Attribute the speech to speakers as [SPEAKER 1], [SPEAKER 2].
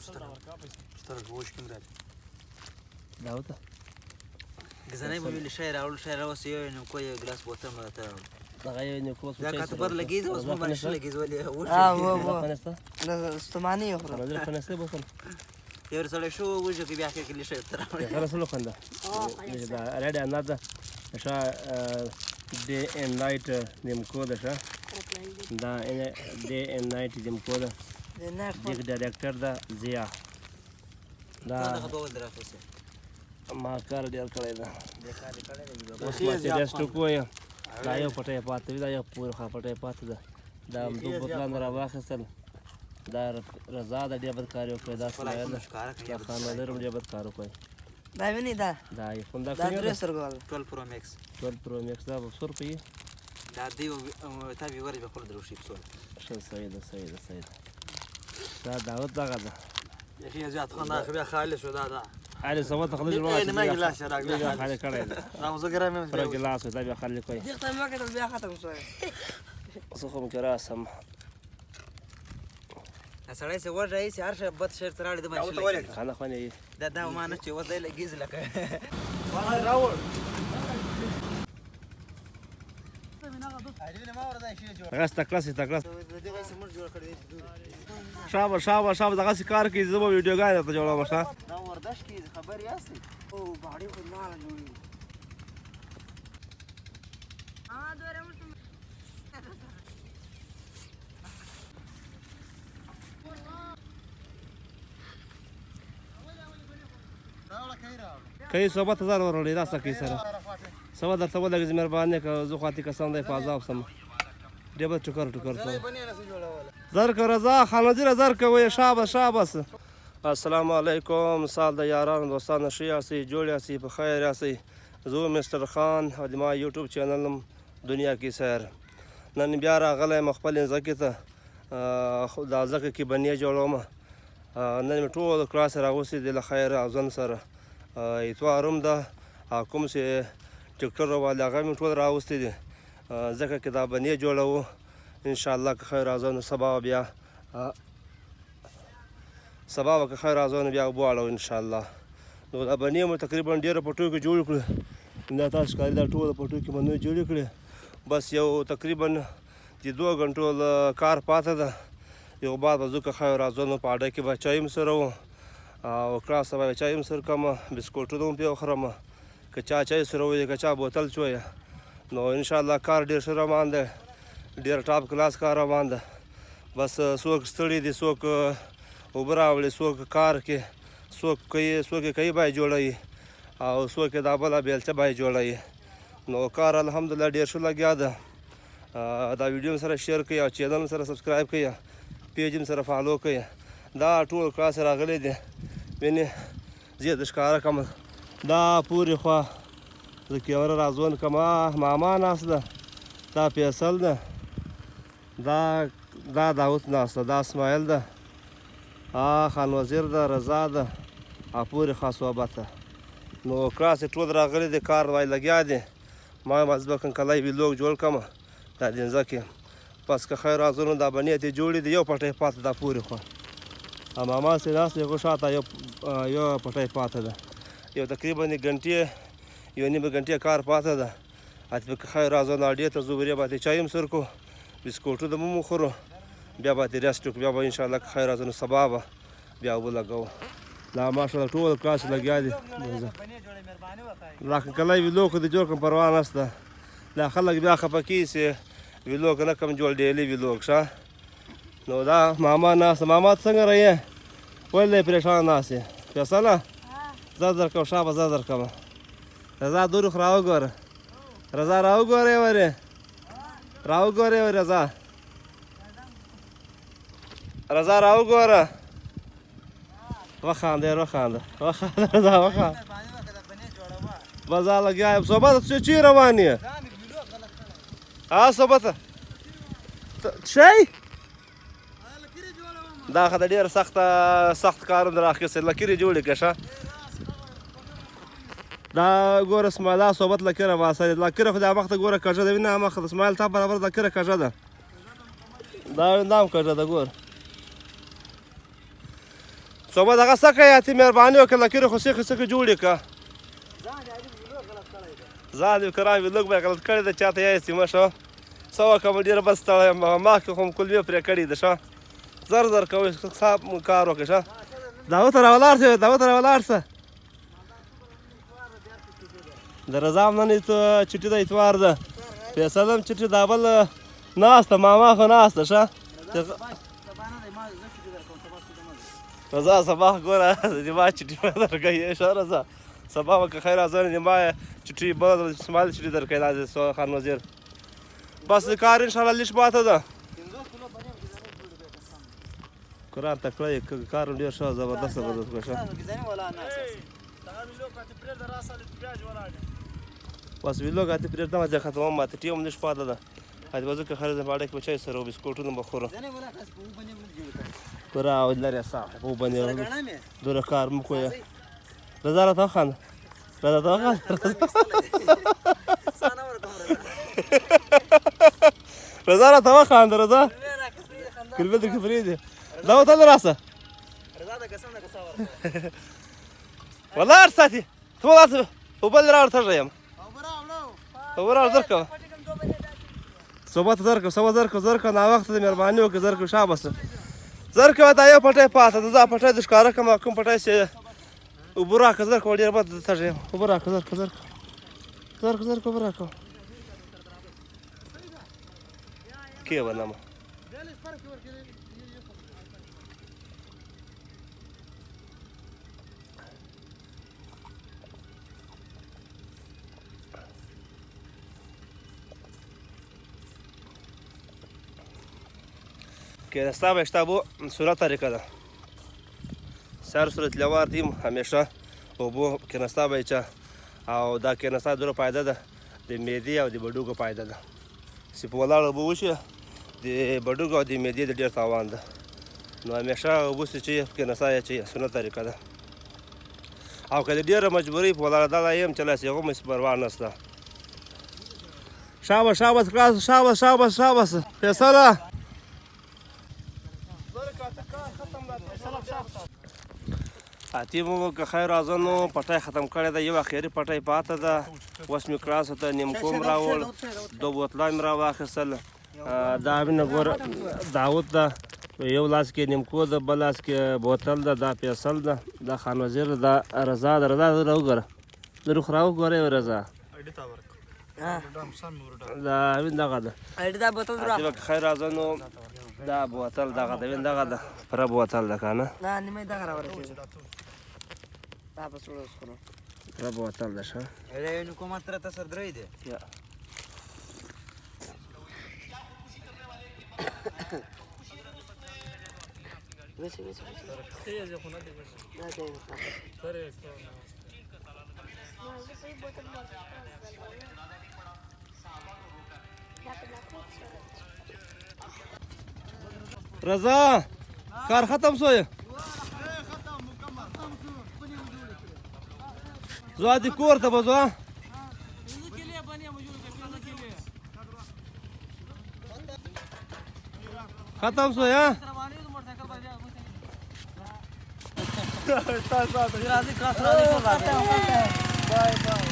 [SPEAKER 1] سترګ وښ کوم دال
[SPEAKER 2] دا وته
[SPEAKER 1] ګزنې مې ویل شاعر اول شاعر اوس یو نو کوی ګلاس بوتل مې ته
[SPEAKER 2] دغه یو نه کوس
[SPEAKER 1] دا کاته بر لګیږي اوس مې باندې لګیږي ولې وښ
[SPEAKER 3] و
[SPEAKER 2] پنسته
[SPEAKER 3] استماني يخرج
[SPEAKER 2] راځي پنسته بوتل
[SPEAKER 1] یو سره شو وجه کې بیا کې لشه تر
[SPEAKER 2] غره سلو خنده دا رډه اندازه شا day and night نیم کوده شا دا day and night نیم کوده دیګ ډایرکټر دا زیا دا
[SPEAKER 1] هغه ډول درافسه
[SPEAKER 2] ما کار ډیر کړی دا اوس ما چې ریسټ کوی دا یو پټه پاتې دا یو پور خا پټه پاتې دا دوه بوتلان را واخیستل دا رضا د ډیر بد کار وکړ دا سمایل دا خان نظر ډیر بد کار وکړ
[SPEAKER 3] دا ویني دا
[SPEAKER 2] دا ایفون دا
[SPEAKER 3] دا درې سرګول
[SPEAKER 1] 12 pro max
[SPEAKER 2] 12 pro max دا 100 روپۍ
[SPEAKER 1] دا دی تا وی ورې به خپل دروشي بسول
[SPEAKER 2] ښه صحیح ده صحیح ده صحیح ده دا دعوت دغه ده
[SPEAKER 1] یخي زیات خندا خو بیا خالص شو دا
[SPEAKER 2] علي سوت خلک
[SPEAKER 1] نه ما ګلاس راغلی
[SPEAKER 2] خالي کړی ده
[SPEAKER 1] دا مو زګرا مې
[SPEAKER 2] پر ګلاس دا بیا خالي کوي
[SPEAKER 3] دغه ما کتل بیا ختم شو
[SPEAKER 2] زه خو مکرا سم
[SPEAKER 1] سړی سه ور رئیس هر څه بد شر تراړي د باندې
[SPEAKER 2] خانه خانه
[SPEAKER 1] دا ما نه چې وځي لګیز لکه
[SPEAKER 4] والله راول
[SPEAKER 2] هغه تکلاس شابه دغه کار کوي زه به ویډیوګانې ته جوړوم ښه
[SPEAKER 1] دا وردش کې خبر یاستئ او باړې خو نه جوړي
[SPEAKER 2] کوي صحبت 1000 ورولې دا څه کوي سره سوا درته ولګي مهرباني که زه خو اتي قسم دی په عذاب سم ډېر به ټوکر زر که رضا خانوزیر زر کوي شاباس السلام علیکم سال د یارانو دوستانو ښه یاستئ جوړ یاستئ په خیر یاستئ زه مستر خان او د ما یوټیوب چینل نوم دنیا کې سیر نن بیا راغلی یم خپل ځمکې ته دا ځمکه کې بنې جوړوم نن مې ټول کلاس راغوستي دي له خیر او ځان سره اتوار هم ده کوم چې ټکټر والي هغه مې ټول راوستي دي ځکه کې دا بنې جوړوو انشاءالله که خیر راځو نو سبا بیا که خیر راځو نو بیا وبواړو انشاءالله نو دا بنې مو تقریبا ډېره پټو کې جوړ کړو دا تاسو ښکاري دا ټوله پټو کې مې جوړې کړې بس یو تقریبا د 2 غنټو کار پاته ده یو بعد به زه که خیر راځو نو په اډه کې به چای هم سره وم او کلاس به چای هم سره کړم بسکوټونه هم پرې وخورم که چا چای سره وي که چا بوتل چویه نو انشاءالله کار ډېر ښه روان دی ډېر ټاپ کلاس کار روان ده بس څوک ستړي دي څوک اوبه راوړي څوک کار کې څوک یې کوي بای جوړوي او څوک یې دا بله بیلچه بای جوړوي نو کار الحمدلله ډېر ښه لګیا ده دا ویډیو هم سره شیر کړئ او چینل هم سره سبسکرایب کړئ پیج هم سره فالو کړئ دا ټول کلاس راغلی دی وینې زه د ښکاره کړم دا پورې خوا زه کیمره راځون کړم ماما ناست ده دا فیصل ده دا داود ناست ده دا اسماعیل ده خان وزیر ده رضا ده پورې خوا صحبت ده نو کلاس یې ټول راغلی دی کار وای لګیا دی ما وایم ازبکن کلی ویلوګ جوړ کړم دا د ځمکې بس که خیر راځو نو دا بنې ته جوړې دي یو پټی پاته ده پورې خوا ماما سې ناست دی هغه شاته یو پټی پاته ده یو تقریبا یو نیمه غنټې کار پاته ده اته که خیر راځو نو اډې ته ځو ورې باندې چای هم سر کو بسکوټونه به مو وخورو بیا باندې ریسټ وکړو بیا به انشاءالله که خیر راځو نو سبا به بیا اوبه لګوو دا ماشاءالله ټول کلاس لګیا دي لکه کلی ویلوګ خو دې جوړ کړم پروا نشته دا خلک بیا خفه کېږي چې ویلوګ نه کم جوړ ډیلي ویلوګ ښه نو دا ماما ناسته ماما ته څنګه رهیې ولې پریشان ناست یې فیصله زه درکړم شابه زه درکړم رضا دور خو راوګوره رضا راوګورې ورې رضا راوګوره وخانده رضا وخانده بازار لګیا یم صحبت چې روان یې صحبت شی دا خو د ډېر سخت کارونه راخیستې لکیرې جوړې کړه ښه دا ګوره اسماعیل دا صحبت لکیره باسه لکیره خو دا مخته ګوره کږه ده وینه مخ د اسماعیل تا برابر لکیره کږه ده دا هم کږه ده ګوره صوبه دغه څه کوې اتې مهرباني وکړه لکېرې خو سیخې سیخې جوړې کړه ځان دې کرام ویلوګ به یې غلط کړی ده چاته یایسې مه ښه څه وکړم ډېره بس ستړی یم مخکې خو م کلمې پرې کړي ده ښه زر زر کوئ صاحب کار وکړئ ښه داود ته راولاړ شه داود ته راولاړ شه د رضا هم نن چټي ده اتوار ده فیصل هم چټي دا بل ناسته ماما خو ناسته ښه رضا سبا ګوره د ما چټي به درکوي ښه رضا سبا به که خیر ازانې د ما چټي بل سمال چټي درکوي دا د خان وزیر بس کار انشاءالله لیش باته ده قرآن تکړه یې کار هم ډېر ښه زبردست زبردست کړه ښه بس ویلوګ اتې پرېږدم ځای ختموم ماته ټیم لیش پاته ده اتې به زه که خیر زه باډۍ کې به چای سره و بسکوټونه به خورم پوره لرې صاحب وبنې دوره کار مو کوی رضا راته وخانده رضا ته وخانده رضا راته وخانده رضا کلبه درکې پرېږدي دا وتل راسه ولاړ ساتي ته ولاړ اوبه دې راوړه تږی یم اوبه راوړه زر کوه صبح ته زر کوه سبا زر کوه زر کوه ناوخته دې مهرباني وکړه زر کوه شابسه زر کوه دا یو پټی پاته ده زه پټی د ښکاره کړم کوم پټی چې اوبه راکړه زر کوه ډېر بد تږی یم اوبه راکړه زر کوه زر کوه زر کوه زر کوه اوبه راکړه کې ونامه کینستا به اشتابو صورت طریقه ده سر صورت لوار دیم همیشه اوبو کینستا به چا او دا کینستا دوره پایده ده د معدې او د بډوګو پایده ده چې په ولاړ اوبه وشي د بډوګو او د معدې د ډېر تاوان ده نو همیشه اوبه چې کینستا یې چې سنت طریقه ده او که د ډېره مجبوري په ولاړه دله یم چلاسې هغه مې پروا نشته شاباس شاباس کلاس شاباس شاباس شاباس فیصله اتې مو که خیر راځه نو پټی ختم کړی ده یو اخري پټی پاته ده اوس مې کلاس ته نیمکو م راوړ دوه بوتله مې راواخیستل دا مینه ګوره داود ده یو لاس کې نیمکو ده بل لاس کې بوتل ده دا فیصل ده دا خان وزیر ده دا رضا ده رضا راوګوره د روخ راوګوره رضا دا وین دغه ده
[SPEAKER 3] دا بوتل
[SPEAKER 2] اتې که خیر راځه نو دا بوتل دغه ده وین دغه ده پره بوتل ده که نه
[SPEAKER 3] نه نیمه دغه راورسېږي دا به سوړ وڅښلو
[SPEAKER 2] پره بوتل ده ښه
[SPEAKER 1] یو کومه تر ته سر درې دی
[SPEAKER 2] رضا کار ختم شو زو ادي کور ته بزو ختم شو یا
[SPEAKER 1] راځي کاس راځي